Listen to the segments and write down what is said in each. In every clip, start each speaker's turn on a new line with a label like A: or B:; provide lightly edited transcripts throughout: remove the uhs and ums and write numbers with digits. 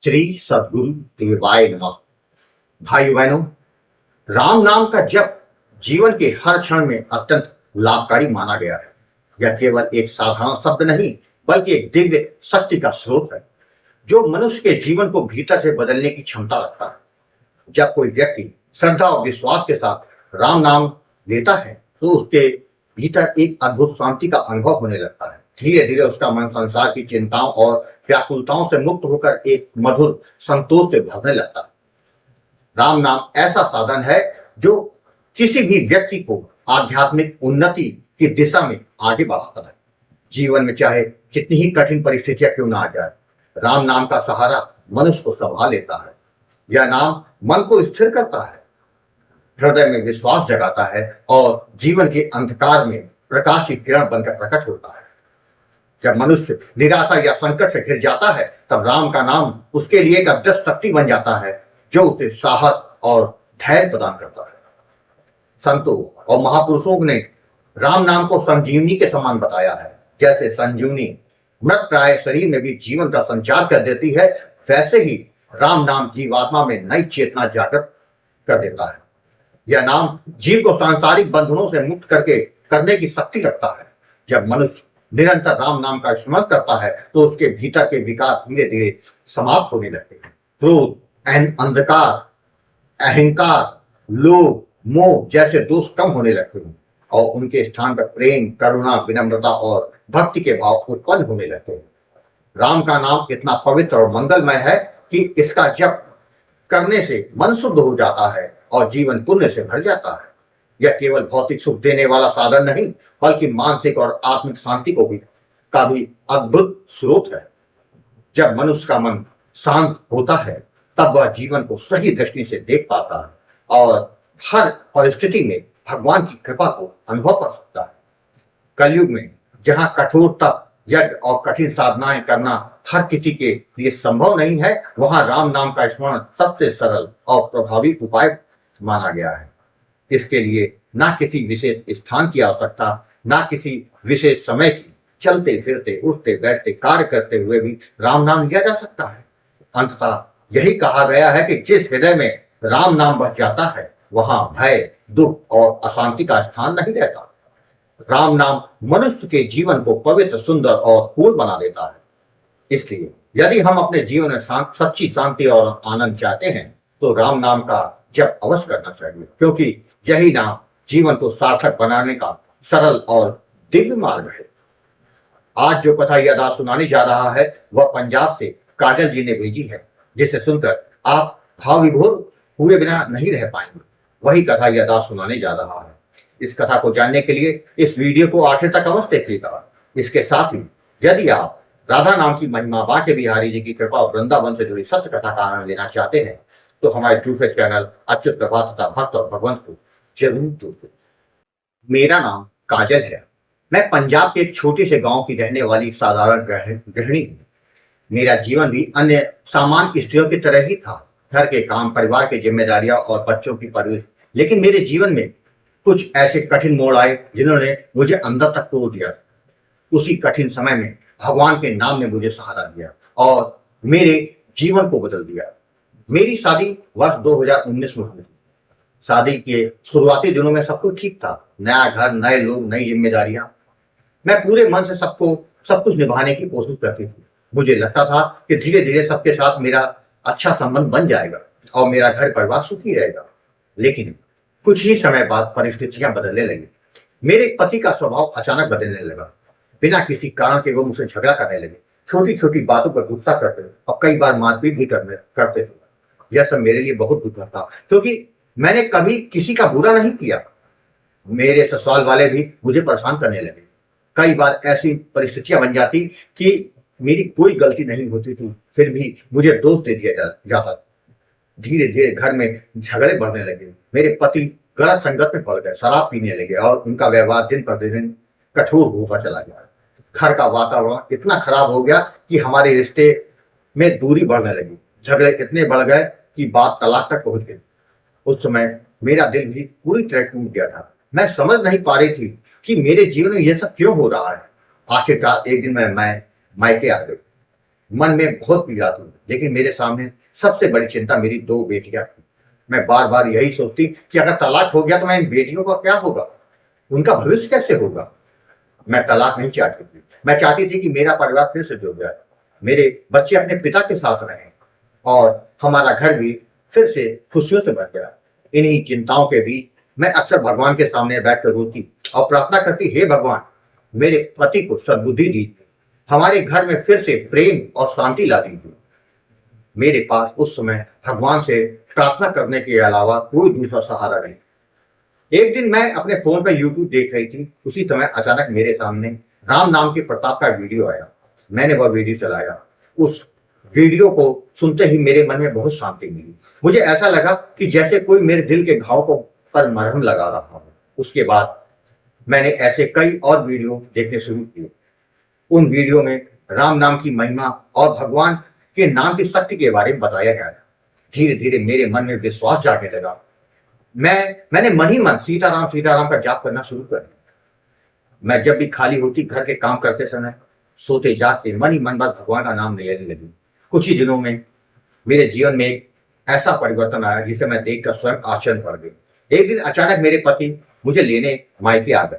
A: श्री सद्गुरु देवाय नमः। भाइयों बहनों, राम नाम का जप जीवन के हर क्षण में अत्यंत लाभकारी माना गया है। यह केवल एक साधारण शब्द नहीं बल्कि एक दिव्य शक्ति का स्रोत है जो मनुष्य के जीवन को भीतर से बदलने की क्षमता रखता है। जब कोई व्यक्ति श्रद्धा और विश्वास के साथ राम नाम लेता है तो उसके भीतर एक अद्भुत शांति का अनुभव होने लगता है। धीरे धीरे उसका मन संसार की चिंताओं और व्याकुलताओं से मुक्त होकर एक मधुर संतोष से भरने लगता है। राम नाम ऐसा साधन है जो किसी भी व्यक्ति को आध्यात्मिक उन्नति की दिशा में आगे बढ़ाता है। जीवन में चाहे कितनी ही कठिन परिस्थितियां क्यों ना आ जाए, राम नाम का सहारा मनुष्य को संभाल लेता है। यह नाम मन को स्थिर करता है, हृदय में विश्वास जगाता है और जीवन के अंधकार में प्रकाश की किरण बनकर प्रकट होता है। जब मनुष्य निराशा या संकट से घिर जाता है तब राम का नाम उसके लिए एक अदृश्य शक्ति बन जाता है जो उसे साहस और धैर्य प्रदान करता है। संतों और महापुरुषों ने राम नाम को संजीवनी के समान बताया है। जैसे संजीवनी मृत प्राय शरीर में भी जीवन का संचार कर देती है, वैसे ही राम नाम जीवात्मा में नई चेतना जागृत कर देता है। यह नाम जीव को सांसारिक बंधनों से मुक्त करने की शक्ति रखता है। जब मनुष्य निरंतर राम नाम का स्मरण करता है तो उसके भीतर के विकार धीरे धीरे समाप्त होने लगते हैं। क्रोध, अंधकार, अहंकार, लोभ, मोह जैसे दोष कम होने लगते हैं और उनके स्थान पर प्रेम, करुणा, विनम्रता और भक्ति के भाव उत्पन्न होने लगते हैं। राम का नाम इतना पवित्र और मंगलमय है कि इसका जप करने से मन शुद्ध हो जाता है और जीवन पुण्य से भर जाता है। यह केवल भौतिक सुख देने वाला साधन नहीं बल्कि मानसिक और आत्मिक शांति का भी अद्भुत स्रोत है। जब मनुष्य का मन शांत होता है तब वह जीवन को सही दृष्टि से देख पाता है और हर परिस्थिति में भगवान की कृपा को अनुभव कर सकता है। कलयुग में जहां कठोर तप, यज्ञ और कठिन साधनाएं करना हर किसी के लिए संभव नहीं है, वहां राम नाम का स्मरण सबसे सरल और प्रभावी उपाय माना गया है। इसके लिए ना किसी विशेष स्थान की आवश्यकता, ना किसी विशेष समय की। चलते फिरते, उठते बैठते, कार्य करते हुए भी राम नाम लिया जा सकता है। अंततः यही कहा गया है कि जिस हृदय में राम नाम बस जाता है वहां भय, दुख और अशांति का स्थान नहीं रहता। राम नाम मनुष्य के जीवन को पवित्र, सुंदर और पूर्ण बना देता है। इसलिए यदि हम अपने जीवन में सच्ची शांति और आनंद चाहते हैं तो राम नाम का जप अवश्य करना चाहिए, क्योंकि यही नाम जीवन को सार्थक बनाने का सरल और दिव्य मार्ग है। आज जो कथा यह दास सुनाने जा रहा है वह पंजाब से काजल जी ने भेजी है, जिसे सुनकर आप भाव विभोर हुए बिना नहीं रह पाएंगे। वही कथा यह दास सुनाने जा रहा है। इस कथा को जानने के लिए इस वीडियो को आखिर तक अवश्य देखिएगा। इसके साथ ही यदि आप राधा नाम की महिमा, बांके बिहारी जी की कृपा और वृंदावन से जुड़ी सत्य कथा का आनंद लेना चाहते हैं तो हमारे दूसरे चैनल अच्युत प्रभा तथा भक्त और भगवंत को जरूर देखिए। मेरा नाम काजल है। मैं पंजाब के एक छोटे से गांव की रहने वाली साधारण गृहिणी हूँ। मेरा जीवन भी अन्य सामान्य स्त्रियों की तरह ही था। घर के काम, परिवार की जिम्मेदारियां और बच्चों की परवरिश। लेकिन मेरे जीवन में कुछ ऐसे कठिन मोड़ आए जिन्होंने मुझे अंदर तक तोड़ दिया। उसी कठिन समय में भगवान के नाम ने मुझे सहारा दिया और मेरे जीवन को बदल दिया। मेरी शादी वर्ष 2019 में हुई। शादी के शुरुआती दिनों में सब कुछ ठीक था। नया घर, नए लोग, नई जिम्मेदारियां। मैं पूरे मन से सब कुछ निभाने की कोशिश करती थी। मुझे लगता था कि धीरे धीरे सबके साथ मेरा अच्छा संबंध बन जाएगा और मेरा घर परिवार सुखी रहेगा। लेकिन कुछ ही समय बाद परिस्थितियां बदलने लगी। मेरे पति का स्वभाव अचानक बदलने लगा। बिना किसी कारण के वो मुझसे झगड़ा करने लगे, छोटी छोटी बातों पर गुस्सा करते और कई बार मारपीट भी करते थे। यह सब मेरे लिए बहुत दुखद था, क्योंकि मैंने कभी किसी का बुरा नहीं किया। मेरे ससुराल वाले भी मुझे परेशान करने लगे। कई बार ऐसी परिस्थितियां बन जाती कि मेरी कोई गलती नहीं होती थी, फिर भी मुझे दोष दे दिया जाता। धीरे धीरे घर में झगड़े बढ़ने लगे। मेरे पति गलत संगत में पड़ गए, शराब पीने लगे और उनका व्यवहार दिन प्रतिदिन कठोर होता चला गया। घर का वातावरण इतना खराब हो गया कि हमारे रिश्ते में दूरी बढ़ने लगी। झगड़े इतने बढ़ गए कि बात तलाक तक पहुंच गई। उस समय मेरा दिल भी पूरी तरह टूट गया था। मैं समझ नहीं पा रही थी कि मेरे जीवन में यह सब क्यों हो रहा है। आखिरकार एक दिन मैं मायके आ गई। मन में बहुत पीड़ा थी, लेकिन मेरे सामने सबसे बड़ी चिंता मेरी 2 बेटियां थी। मैं बार बार यही सोचती कि अगर तलाक हो गया तो मैं इन बेटियों का क्या होगा, उनका भविष्य कैसे होगा। मैं तलाक नहीं चाहती थी, मैं चाहती थी कि मेरा परिवार फिर से जुड़ जाए, मेरे बच्चे अपने पिता के साथ रहें और हमारा घर भी फिर से खुशियों से भर गया। इन्हीं चिंताओं के बीच मैं अक्सर भगवान के सामने बैठकर रोती और प्रार्थना करती, हे भगवान, मेरे पति को सद्बुद्धि दीजिए, हमारे घर में फिर से प्रेम और शांति ला दीजिए। मेरे पास उस समय भगवान से प्रार्थना करने के अलावा कोई दूसरा सहारा नहीं। एक दिन मैं अपने फोन पर यूट्यूब देख रही थी, उसी समय अचानक मेरे सामने राम नाम के प्रताप का वीडियो आया। मैंने वह वीडियो चलाया। उस वीडियो को सुनते ही मेरे मन में बहुत शांति मिली। मुझे ऐसा लगा कि जैसे कोई मेरे दिल के घाव को पर मरहम लगा रहा हो। उसके बाद मैंने ऐसे कई और वीडियो देखने शुरू किए। उन वीडियो में राम नाम की महिमा और भगवान के नाम की शक्ति के बारे में बताया गया। धीरे धीरे मेरे मन में विश्वास जागने लगा। मैंने मन ही मन सीताराम का जाप करना शुरू कर दिया। मैं जब भी खाली होती, घर के काम करते समय, सोते जागते मन ही मन बार भगवान का नाम लेने लगी। कुछ ही दिनों में मेरे जीवन में एक ऐसा परिवर्तन आया जिसे मैं देखकर स्वयं आश्चर्य पड़ गई। एक दिन अचानक मेरे पति मुझे लेने मायके आ गए।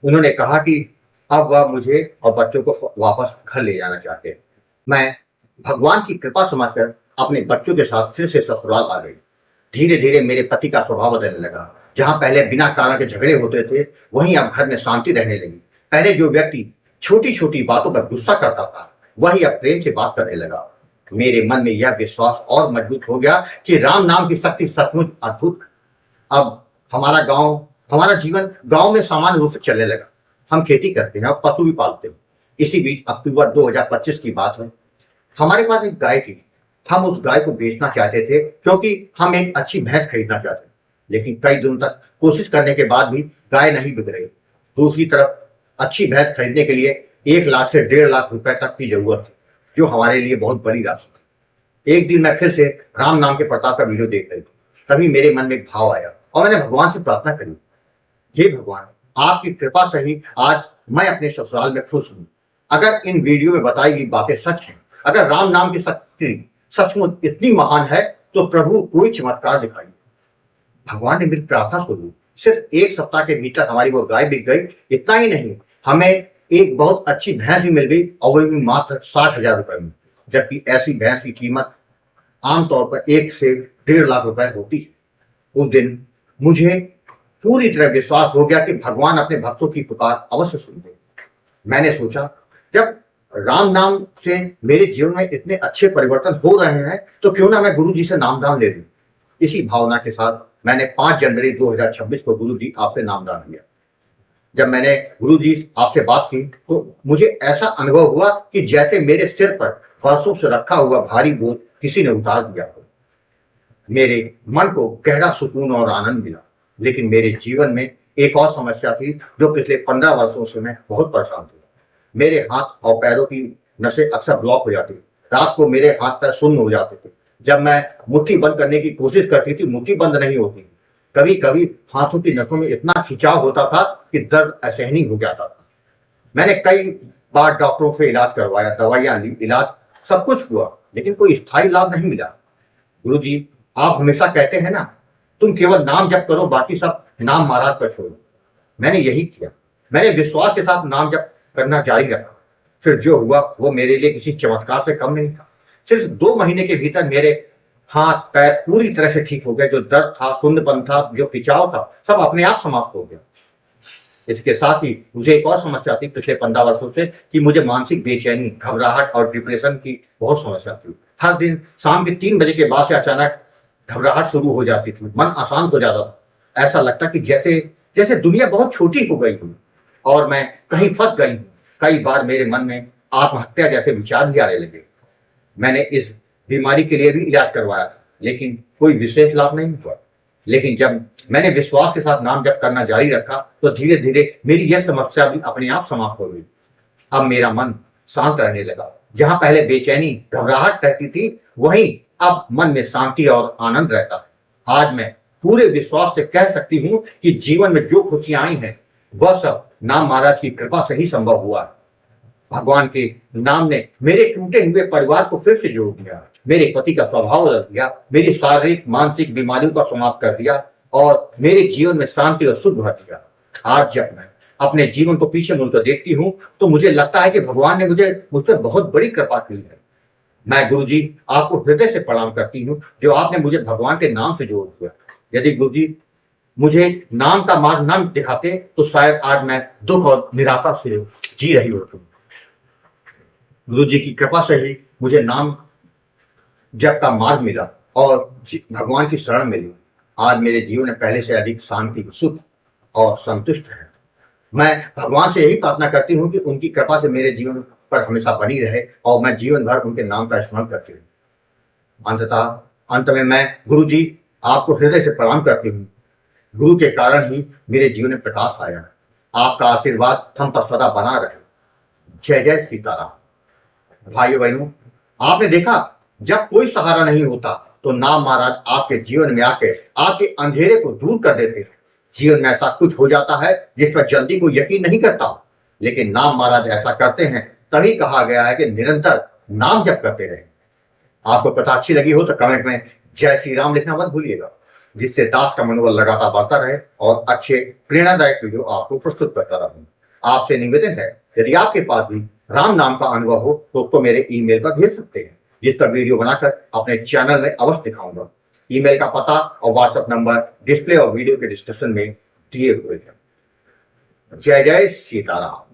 A: उन्होंने कहा कि अब वह मुझे और बच्चों को वापस घर ले जाना चाहते हैं। मैं भगवान की कृपा समझकर अपने बच्चों के साथ फिर से ससुराल आ गई। धीरे धीरे मेरे पति का स्वभाव बदलने लगा। जहां पहले बिना कारण के झगड़े होते थे, वहीं अब घर में शांति रहने लगी। पहले जो व्यक्ति छोटी छोटी बातों पर गुस्सा करता था, वही अब प्रेम से बात करने लगा। मेरे मन में यह विश्वास और मजबूत हो गया कि राम नाम की शक्ति सचमुच अद्भुत। अब हमारा जीवन गांव में सामान्य रूप से चलने लगा। हम खेती करते हैं और पशु भी पालते हैं। इसी बीच अक्टूबर 2025 की बात है। हमारे पास एक गाय थी। हम उस गाय को बेचना चाहते थे क्योंकि हम एक अच्छी भैंस खरीदना चाहते थे, लेकिन कई दिनों तक कोशिश करने के बाद भी गाय नहीं बिक रही। दूसरी तरफ अच्छी भैंस खरीदने के लिए 1 लाख से 1.5 लाख रुपए तक की जरूरत थी, जो हमारे लिए बहुत बड़ी राशि थी। एक दिन मैं फिर से राम नाम के प्रताप का वीडियो देख रही थी। तभी मेरे मन में एक भाव आया और मैंने भगवान से प्रार्थना करी, हे भगवान, आपकी कृपा से ही आज मैं अपने ससुराल में खुश हूं। अगर इन वीडियो में बताई गई बातें सच हैं, अगर राम नाम की शक्ति सचमुच इतनी महान है, तो प्रभु कोई चमत्कार दिखाइए। भगवान ने मेरी प्रार्थना सुनी। सिर्फ 1 सप्ताह के भीतर हमारी वो गाय बिक गई। इतना ही नहीं, हमें एक बहुत अच्छी भैंस भी मिल गई और वो भी मात्र 60,000 रुपए में, जबकि ऐसी भैंस की कीमत आमतौर पर 1 से 1.5 लाख रुपए होती है। उस दिन मुझे पूरी तरह विश्वास हो गया कि भगवान अपने भक्तों की पुकार अवश्य सुनते। मैंने सोचा, जब राम नाम से मेरे जीवन में इतने अच्छे परिवर्तन हो रहे हैं, तो क्यों ना मैं गुरु जी से नामदान ले लूं। इसी भावना के साथ मैंने 5 जनवरी 2026 को गुरु जी आपसे नामदान लिया। जब मैंने गुरु जी आपसे बात की, तो मुझे ऐसा अनुभव हुआ कि जैसे मेरे सिर पर वर्षों से रखा हुआ भारी बोझ किसी ने उतार दिया हो। मेरे मन को गहरा सुकून और आनंद मिला। लेकिन मेरे जीवन में एक और समस्या थी, जो पिछले 15 वर्षों से मैं बहुत परेशान था। मेरे हाथ और पैरों की नसें अक्सर ब्लॉक हो जाती। रात को मेरे हाथ पैर सुन्न हो जाते थे। जब मैं मुट्ठी बंद करने की कोशिश करती थी, मुट्ठी बंद नहीं होती। कभी कभी हाथों की नसों में इतना खिंचाव होता था कि दर्द असहनीय हो जाता था। मैंने कई बार डॉक्टरों से इलाज करवाया, दवाइयां ली, इलाज सब कुछ हुआ, लेकिन कोई स्थायी लाभ नहीं मिला। गुरु जी, आप हमेशा कहते हैं ना, तुम केवल नाम जप करो, बाकी सब नाम महाराज पर छोड़ो। मैंने यही किया। मैंने विश्वास के साथ नाम जप करना जारी रखा। फिर जो हुआ वो मेरे लिए किसी चमत्कार से कम नहीं था। सिर्फ 2 महीने के भीतर मेरे हाथ पैर पूरी तरह से ठीक हो गए। जो दर्द था, शून्यपन था, जो खिंचाव था, सब अपने आप समाप्त हो गया। इसके साथ ही मुझे एक और समस्या थी पिछले 15 वर्षों से, कि मुझे मानसिक बेचैनी, घबराहट और डिप्रेशन की बहुत समस्या थी। हर दिन शाम के 3 बजे के बाद से अचानक घबराहट शुरू हो जाती थी। मन अशांत हो जाता था। ऐसा लगता कि जैसे दुनिया बहुत छोटी हो गई हो और मैं कहीं फंस गई हूँ। कई बार मेरे मन में आत्महत्या जैसे विचार भी आने लगे। मैंने इस बीमारी के लिए भी इलाज करवाया, लेकिन कोई विशेष लाभ नहीं हुआ। लेकिन जब मैंने विश्वास के साथ नाम जप करना जारी रखा, तो धीरे धीरे मेरी यह समस्या भी अपने आप समाप्त हो गई। अब मेरा मन शांत रहने लगा। जहां पहले बेचैनी, घबराहट रहती थी, वहीं अब मन में शांति और आनंद रहता है। आज मैं पूरे विश्वास से कह सकती हूं कि जीवन में जो खुशियां आई हैं, वह सब नाम महाराज की कृपा से ही संभव हुआ है। भगवान के नाम ने मेरे टूटे हुए परिवार को फिर से जोड़ दिया, मेरे पति का स्वभाव बदल दिया, मेरी शारीरिक मानसिक बीमारियों को समाप्त कर दिया और मेरे जीवन में शांति और सुख भर दिया। आज जब मैं अपने जीवन को पीछे मुड़कर देखती हूँ तो मुझे लगता है कि भगवान ने मुझ पर बहुत बड़ी कृपा की है। मैं गुरुजी आपको हृदय से प्रणाम करती हूँ जो आपने मुझे भगवान के नाम से जोड़ दिया। यदि गुरुजी मुझे नाम का मार्ग न दिखाते तो शायद आज मैं दुख और निराशा से जी रही होती। गुरु जी की कृपा से ही मुझे नाम जप का मार्ग मिला और भगवान की शरण मिली। आज मेरे जीवन में पहले से अधिक शांति, सुख और संतुष्ट है। मैं भगवान से यही प्रार्थना करती हूँ कि उनकी कृपा से मेरे जीवन पर हमेशा बनी रहे और मैं जीवन भर उनके नाम का स्मरण करती रहूं। अंत में मैं गुरु जी आपको हृदय से प्रणाम करती हूँ। गुरु के कारण ही मेरे जीवन में प्रकाश आया। आपका आशीर्वाद हम पर सदा बना रहे। जय जय सीताराम। भाइयों बहनों, आपने देखा जब कोई सहारा नहीं होता तो नाम महाराज आपके जीवन में आके आपके अंधेरे को दूर कर देते हैं। जीवन में ऐसा कुछ हो जाता है जिस पर जल्दी कोई यकीन नहीं करता, लेकिन नाम महाराज ऐसा करते हैं। तभी कहा गया है कि निरंतर नाम जप करते रहे। आपको कथा अच्छी लगी हो तो कमेंट में जय श्री राम लिखना मत भूलिएगा, जिससे दास का मनोबल लगातार बढ़ता रहे और अच्छे प्रेरणादायक वीडियो आपको प्रस्तुत करता रहूं। आपसे निवेदन है, यदि आपके पास भी राम नाम का अनुभव हो तो उसको मेरे ईमेल पर भेज सकते हैं, जिसका वीडियो बनाकर अपने चैनल में अवश्य दिखाऊंगा। ईमेल का पता और व्हाट्सएप नंबर डिस्प्ले और वीडियो के डिस्क्रिप्शन में दिए हुए हैं। जय जय सीताराम।